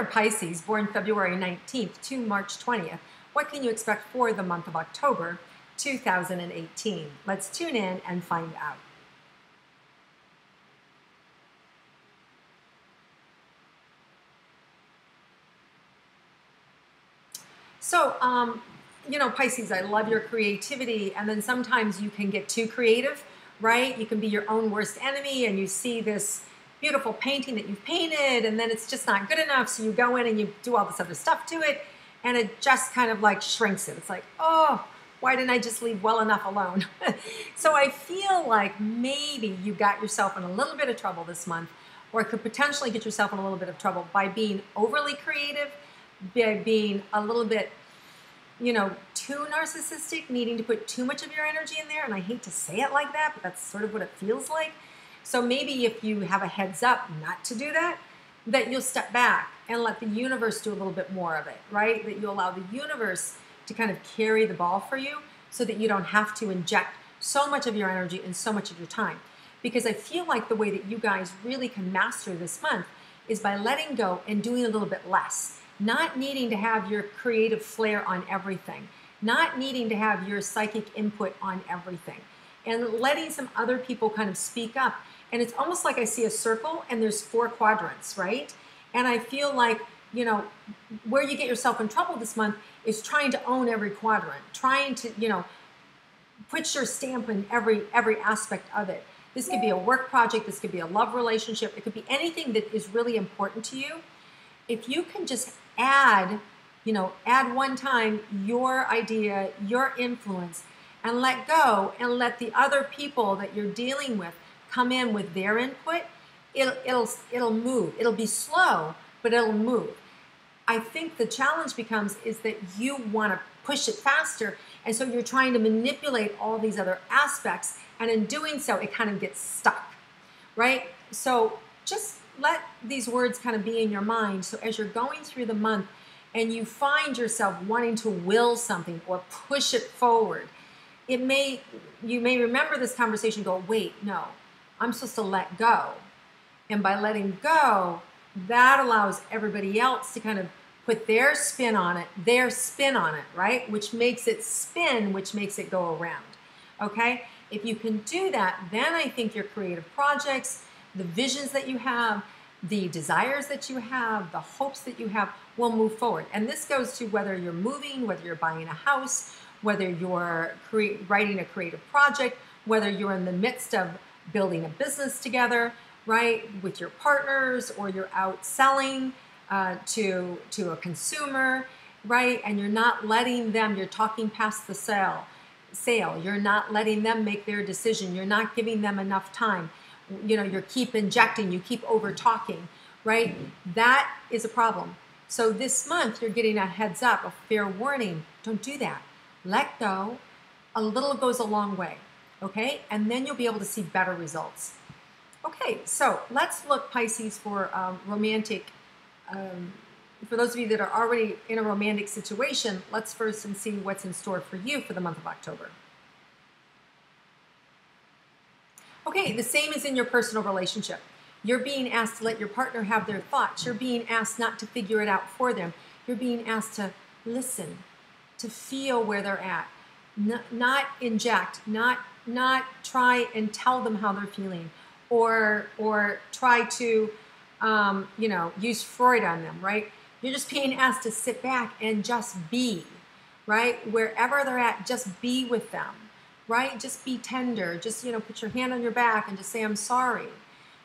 a Pisces born February 19th to March 20th, what can you expect for the month of October 2018? Let's tune in and find out. So, you know, Pisces, I love your creativity, and then sometimes you can get too creative, right? You can be your own worst enemy, and you see this beautiful painting that you've painted, and then it's just not good enough, so you go in and you do all this other stuff to it, and it just kind of like shrinks it. It's like, oh, why didn't I just leave well enough alone? So I feel like maybe you got yourself in a little bit of trouble this month, or could potentially get yourself in a little bit of trouble by being overly creative, by being a little bit, you know, too narcissistic, needing to put too much of your energy in there. And I hate to say it like that, but that's sort of what it feels like. So maybe if you have a heads up not to do that, that you'll step back and let the universe do a little bit more of it, right? That you allow the universe to kind of carry the ball for you so that you don't have to inject so much of your energy and so much of your time. Because I feel like the way that you guys really can master this month is by letting go and doing a little bit less. Not needing to have your creative flair on everything, not needing to have your psychic input on everything, and letting some other people kind of speak up. And it's almost like I see a circle and there's 4 quadrants, right? And I feel like, you know, where you get yourself in trouble this month is trying to own every quadrant, trying to, you know, put your stamp in every aspect of it. This could be a work project, this could be a love relationship, it could be anything that is really important to you. If you can just add one time your idea, your influence, and let go and let the other people that you're dealing with come in with their input, it'll move. It'll be slow, but it'll move. I think the challenge is that you want to push it faster, and so you're trying to manipulate all these other aspects, and in doing so, it kind of gets stuck, right? So just let these words kind of be in your mind. So as you're going through the month and you find yourself wanting to will something or push it forward, you may remember this conversation, go, wait, no, I'm supposed to let go. And by letting go, that allows everybody else to kind of put their spin on it, right? Which makes it spin, which makes it go around, okay? If you can do that, then I think your creative projects, the visions that you have, the desires that you have, the hopes that you have will move forward. And this goes to whether you're moving, whether you're buying a house, whether you're writing a creative project, whether you're in the midst of building a business together, right, with your partners, or you're out selling to a consumer, right, and you're not letting them, you're talking past the sale, you're not letting them make their decision, you're not giving them enough time. You know, you keep injecting, you keep over talking, right? That is a problem. So this month you're getting a heads up, a fair warning. Don't do that. Let go. A little goes a long way, okay? And then you'll be able to see better results. Okay, so let's look, Pisces, for romantic. For those of you that are already in a romantic situation, let's first and see what's in store for you for the month of October. Okay, the same is in your personal relationship. You're being asked to let your partner have their thoughts. You're being asked not to figure it out for them. You're being asked to listen, to feel where they're at, not inject, not try and tell them how they're feeling, or try to, use Freud on them, right? You're just being asked to sit back and just be, right? Wherever they're at, just be with them. Right? Just be tender. Just, put your hand on your back and just say, I'm sorry,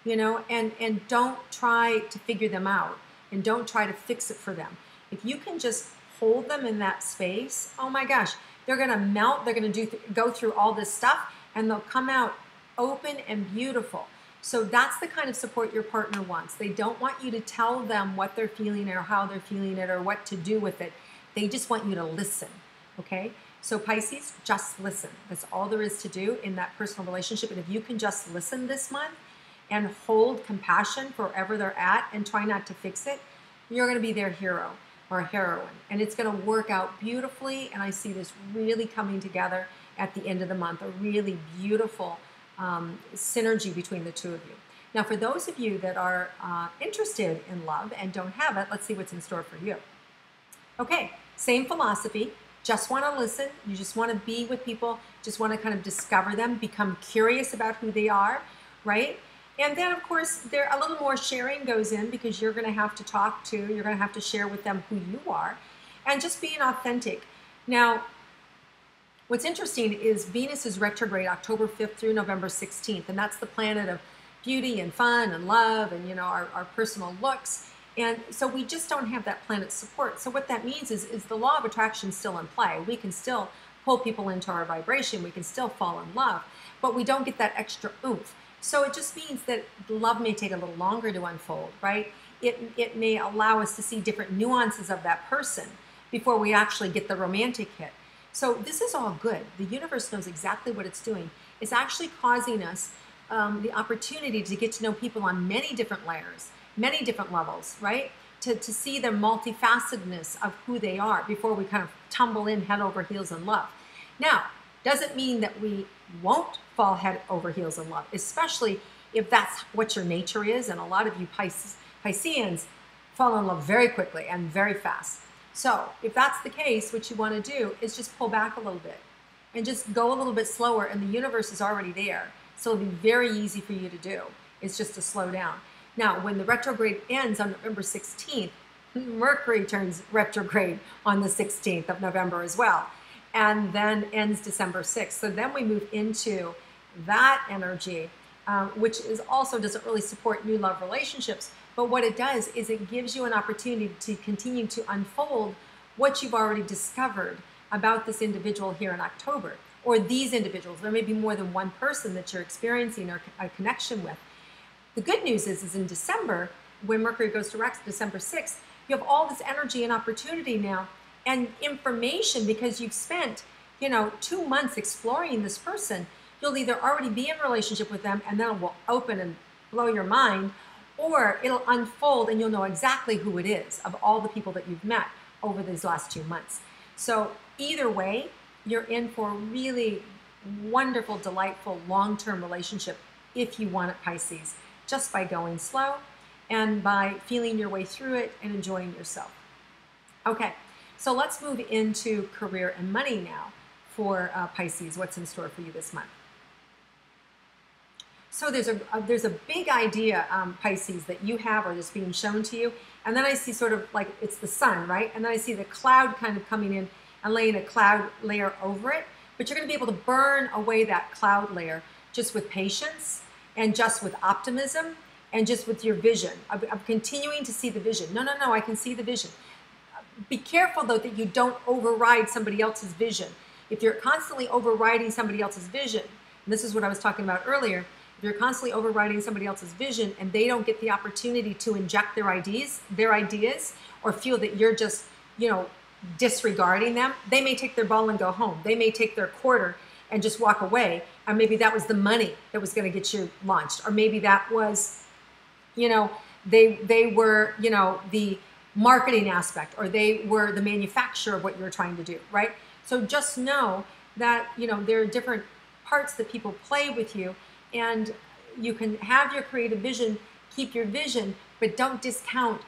and don't try to figure them out, and don't try to fix it for them. If you can just hold them in that space, oh my gosh, they're going to melt. They're going to go through all this stuff, and they'll come out open and beautiful. So that's the kind of support your partner wants. They don't want you to tell them what they're feeling or how they're feeling it or what to do with it. They just want you to listen, okay? So Pisces, just listen. That's all there is to do in that personal relationship. And if you can just listen this month and hold compassion for wherever they're at and try not to fix it, you're going to be their hero or heroine. And it's going to work out beautifully. And I see this really coming together at the end of the month, a really beautiful synergy between the two of you. Now, for those of you that are interested in love and don't have it, let's see what's in store for you. Okay, same philosophy. Just want to listen. You just want to be with people. Just want to kind of discover them, become curious about who they are, right? And then, of course, there a little more sharing goes in because you're going to have to talk to, you're going to have to share with them who you are, and just being authentic. Now, what's interesting is Venus is retrograde October 5th through November 16th, and that's the planet of beauty and fun and love and, you know, our personal looks. And so we just don't have that planet's support. So what that means is the law of attraction still in play. We can still pull people into our vibration. We can still fall in love, but we don't get that extra oomph. So it just means that love may take a little longer to unfold, right? It may allow us to see different nuances of that person before we actually get the romantic hit. So this is all good. The universe knows exactly what it's doing. It's actually causing us the opportunity to get to know people on many different layers, many different levels, right? To see the multifacetedness of who they are before we kind of tumble in head over heels in love. Now, doesn't mean that we won't fall head over heels in love, especially if that's what your nature is. And a lot of you Pisceans fall in love very quickly and very fast. So if that's the case, what you want to do is just pull back a little bit and just go a little bit slower, and the universe is already there. So it'll be very easy for you to do. It's just to slow down. Now, when the retrograde ends on November 16th, Mercury turns retrograde on the 16th of November as well, and then ends December 6th. So then we move into that energy, which is also doesn't really support new love relationships. But what it does is it gives you an opportunity to continue to unfold what you've already discovered about this individual here in October, or these individuals. There may be more than one person that you're experiencing or a connection with. The good news is in December, when Mercury goes direct, December 6th, you have all this energy and opportunity now and information because you've spent, 2 months exploring this person. You'll either already be in a relationship with them and then it will open and blow your mind, or it'll unfold and you'll know exactly who it is of all the people that you've met over these last 2 months. So either way, you're in for a really wonderful, delightful, long-term relationship if you want it, Pisces, just by going slow and by feeling your way through it and enjoying yourself. Okay, so let's move into career and money now for Pisces. What's in store for you this month? So there's a big idea, Pisces, that you have or that's being shown to you. And then I see sort of like it's the sun, right? And then I see the cloud kind of coming in and laying a cloud layer over it. But you're going to be able to burn away that cloud layer just with patience and just with optimism and just with your vision of continuing to see the vision. No, I can see the vision. Be careful, though, that you don't override somebody else's vision. If you're constantly overriding somebody else's vision, and this is what I was talking about earlier, if you're constantly overriding somebody else's vision and they don't get the opportunity to inject their ideas, or feel that you're just, disregarding them, they may take their ball and go home. They may take their quarter and just walk away. Or maybe that was the money that was going to get you launched. Or maybe that was, they were, the marketing aspect, or they were the manufacturer of what you're trying to do, right? So just know that, there are different parts that people play with you, and you can have your creative vision, keep your vision, but don't discount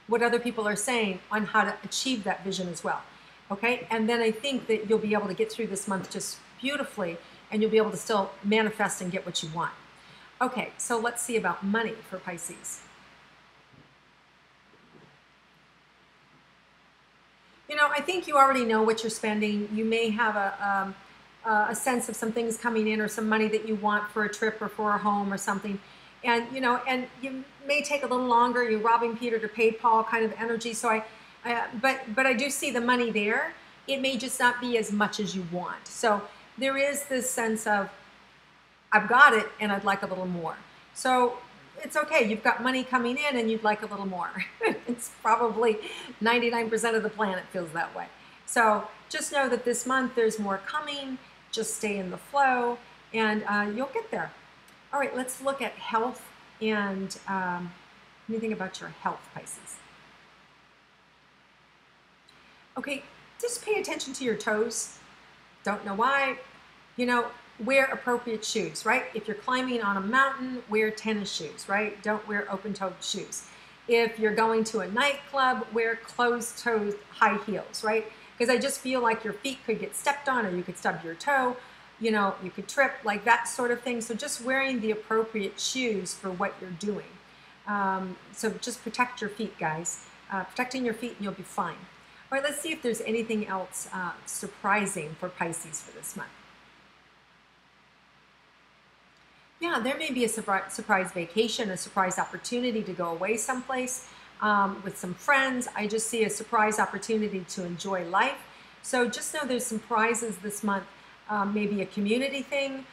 what other people are saying on how to achieve that vision as well. Okay? And then I think that you'll be able to get through this month just beautifully, and you'll be able to still manifest and get what you want. Okay, so let's see about money for Pisces. I think you already know what you're spending. You may have a sense of some things coming in or some money that you want for a trip or for a home or something. And, and you may take a little longer. You're robbing Peter to pay Paul kind of energy. So but I do see the money there. It may just not be as much as you want. So there is this sense of, I've got it and I'd like a little more. So it's okay. You've got money coming in and you'd like a little more. It's probably 99% of the planet feels that way. So just know that this month there's more coming. Just stay in the flow and you'll get there. All right, let's look at health and anything about your health, Pisces. Okay, just pay attention to your toes. Don't know why. wear appropriate shoes, right? If you're climbing on a mountain, wear tennis shoes, right? Don't wear open-toed shoes. If you're going to a nightclub, wear closed-toed high heels, right? Because I just feel like your feet could get stepped on, or you could stub your toe, you know, you could trip, like that sort of thing. So just wearing the appropriate shoes for what you're doing. So just protect your feet, guys. Protecting your feet and you'll be fine. All right, let's see if there's anything else surprising for Pisces for this month. Yeah, there may be a surprise vacation, a surprise opportunity to go away someplace with some friends. I just see a surprise opportunity to enjoy life. So just know there's some prizes this month, maybe a community thing,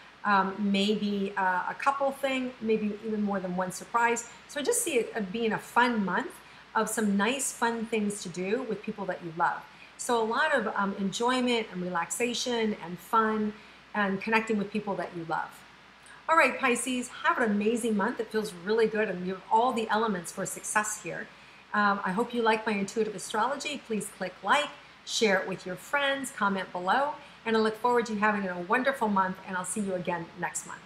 maybe a couple thing, maybe even more than one surprise. So I just see it being a fun month of some nice, fun things to do with people that you love. So a lot of enjoyment and relaxation and fun and connecting with people that you love. All right, Pisces, have an amazing month. It feels really good, and you have all the elements for success here. I hope you like my intuitive astrology. Please click like, share it with your friends, comment below, and I look forward to you having a wonderful month, and I'll see you again next month.